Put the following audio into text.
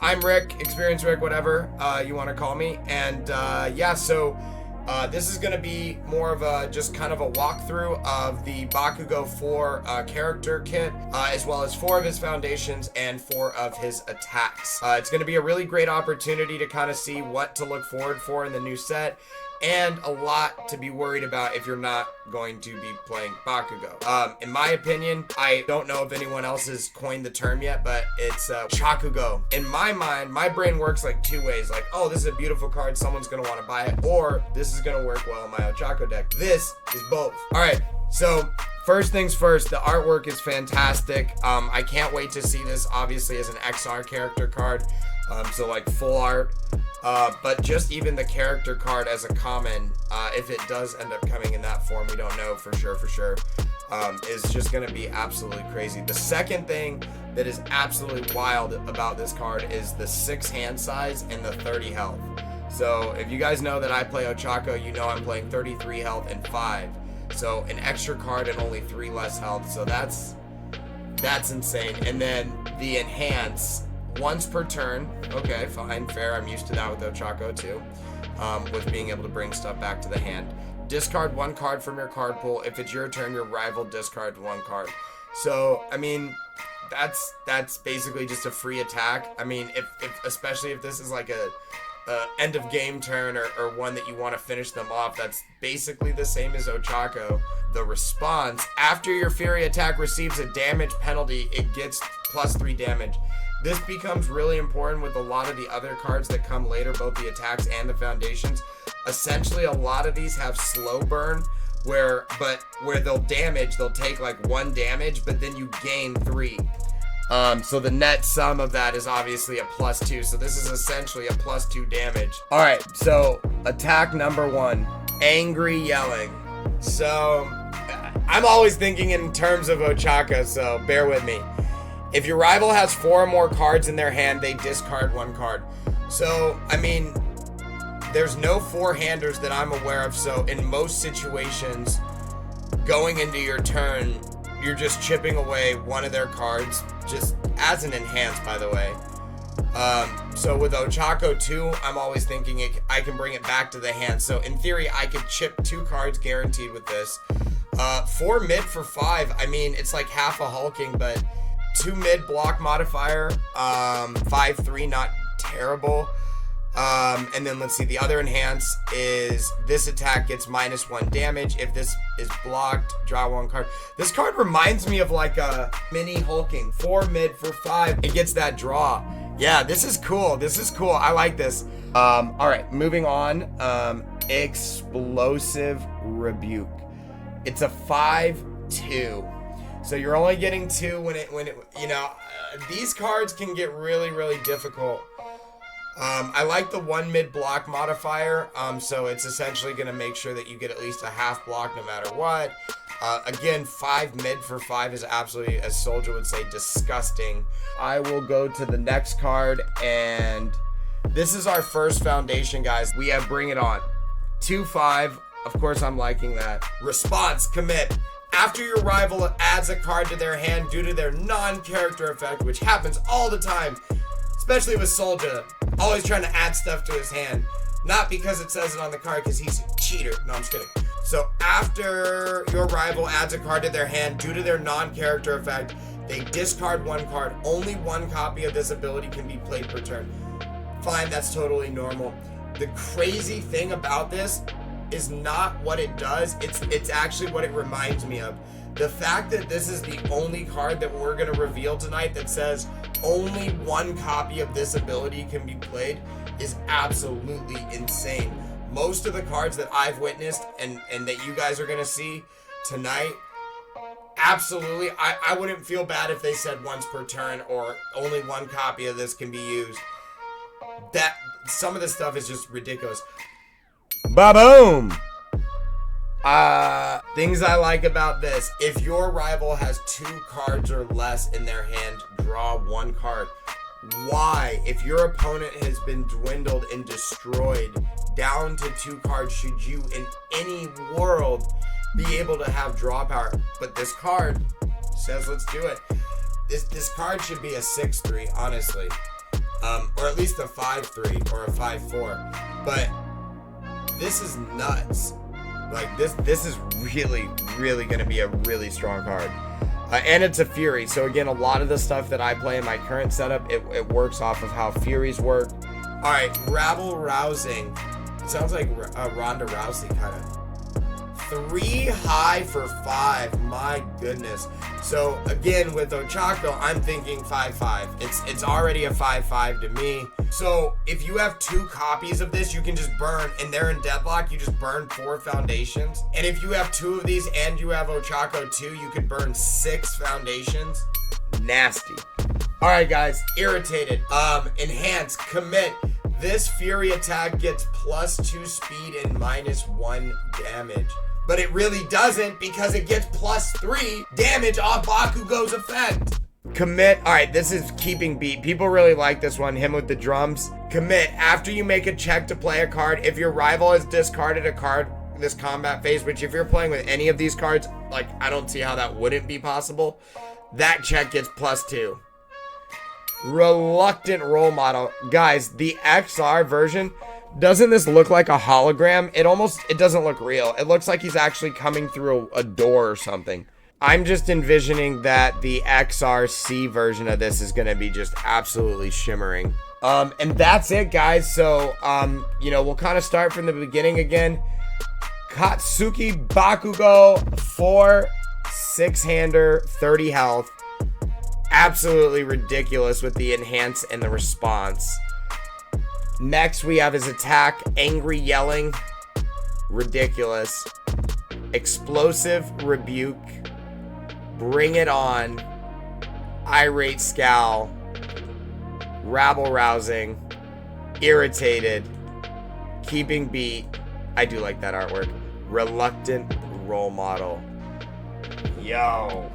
I'm Rick, Experience Rick, whatever you want to call me. And yeah, so this is going to be more of a just kind of a walkthrough of the Bakugo 4 character kit, as well as 4 of his foundations and 4 of his attacks. It's going to be a really great opportunity to kind of see what to look forward for in the new set, and a lot to be worried about if you're not going to be playing Bakugo. In my opinion, I don't know if anyone else has coined the term yet, but it's Chakugo. In my mind, my brain works like 2 ways. Like, oh, this is a beautiful card, someone's gonna wanna buy it, or this is gonna work well in my Ochako deck. This is both. All right, so first things first, the artwork is fantastic. I can't wait to see this, obviously, as an XR character card. So like full art, but just even the character card as a common, if it does end up coming in that form, we don't know for sure, is just gonna be absolutely crazy. The second thing that is absolutely wild about this card is the 6 hand size and the 30 health. So if you guys know that I play Ochako, you know I'm playing 33 health and 5. So an extra card and only 3 less health. So that's insane. And then the enhance, once per turn. Okay, fine, fair. I'm used to that with Ochako too, with being able to bring stuff back to the hand. Discard 1 card from your card pool. If it's your turn, your rival discards 1 card. So, I mean, that's basically just a free attack. I mean, if especially if this is like a end of game turn or one that you want to finish them off, that's basically the same as Ochako. The response, after your Fury attack receives a damage penalty, it gets +3 damage. This becomes really important with a lot of the other cards that come later, both the attacks and the foundations. Essentially, a lot of these have slow burn, where they'll take like 1 damage, but then you gain 3. So the net sum of that is obviously a +2. So this is essentially a +2 damage. All right, so attack number 1, angry yelling. So I'm always thinking in terms of Ochako, so bear with me. If your rival has 4 or more cards in their hand, they discard 1 card. So, I mean, there's no 4-handers that I'm aware of, so in most situations, going into your turn, you're just chipping away 1 of their cards, just as an enhance, by the way. So with Ochako 2, I'm always thinking I can bring it back to the hand. So in theory, I could chip 2 cards guaranteed with this. 4 mid for 5, I mean, it's like half a hulking, but 2 mid block modifier, 5/3, not terrible. And then let's see, the other enhance is this attack gets -1 damage. If this is blocked, draw 1 card. This card reminds me of like a mini hulking. 4 mid for 5, it gets that draw. Yeah, this is cool. I like this. All right, moving on. Explosive Rebuke. It's a 5/2. So you're only getting 2 when it you know, these cards can get really, really difficult. I like the 1 mid block modifier, so it's essentially going to make sure that you get at least a half block no matter what. Again, 5 mid for 5 is absolutely, as Soldier would say, disgusting. I will go to the next card, and this is our first foundation, guys. We have Bring It On. 2/5, of course I'm liking that. Response, commit. After your rival adds a card to their hand due to their non-character effect, which happens all the time, especially with Soldier, always trying to add stuff to his hand. Not because it says it on the card, because he's a cheater. No, I'm just kidding. So after your rival adds a card to their hand due to their non-character effect, they discard 1 card. Only 1 copy of this ability can be played per turn. Fine, that's totally normal. The crazy thing about this is not what it does, it's actually what it reminds me of. The fact that this is the only card that we're going to reveal tonight that says only 1 copy of this ability can be played is absolutely insane. Most of the cards that I've witnessed and that you guys are going to see tonight, absolutely, I wouldn't feel bad if they said once per turn or only 1 copy of this can be used. That some of this stuff is just ridiculous. Ba-boom! Things I like about this. If your rival has 2 cards or less in their hand, draw 1 card. Why? If your opponent has been dwindled and destroyed down to 2 cards, should you in any world be able to have draw power? But this card says let's do it. This card should be a 6/3, honestly. or at least a 5-3 or a 5-4. But this is nuts. Like this is really, really going to be a really strong card. And it's a Fury. So again, a lot of the stuff that I play in my current setup, it works off of how Furies work. All right, rabble rousing. It sounds like Ronda Rousey kind of. 3 high for 5. My goodness. So again, with Ochako, I'm thinking 5-5. It's already a 5-5 to me. So if you have 2 copies of this, you can just burn, and they're in deadlock, you just burn 4 foundations. And if you have 2 of these and you have Ochako too, you could burn 6 foundations. Nasty. All right, guys, irritated. Enhance, commit. This Fury attack gets +2 speed and -1 damage. But it really doesn't, because it gets +3 damage off Bakugo's effect. Commit. All right, this is keeping beat. People really like this one, him with the drums. Commit. After you make a check to play a card, if your rival has discarded a card this combat phase, which if you're playing with any of these cards, like, I don't see how that wouldn't be possible, that check gets +2. Reluctant role model. Guys, the XR version, doesn't this look like a hologram? It doesn't look real. It looks like he's actually coming through a door or something. I'm just envisioning that the XRC version of this is going to be just absolutely shimmering. And that's it, guys. So, we'll kind of start from the beginning again. Katsuki Bakugo, 4 6-hander, 30 health. Absolutely ridiculous with the enhance and the response. Next, we have his attack, Angry Yelling. Ridiculous. Explosive Rebuke. Bring It On. Irate Scowl. Rabble Rousing. Irritated. Keeping Beat. I do like that artwork. Reluctant Role Model. Yo.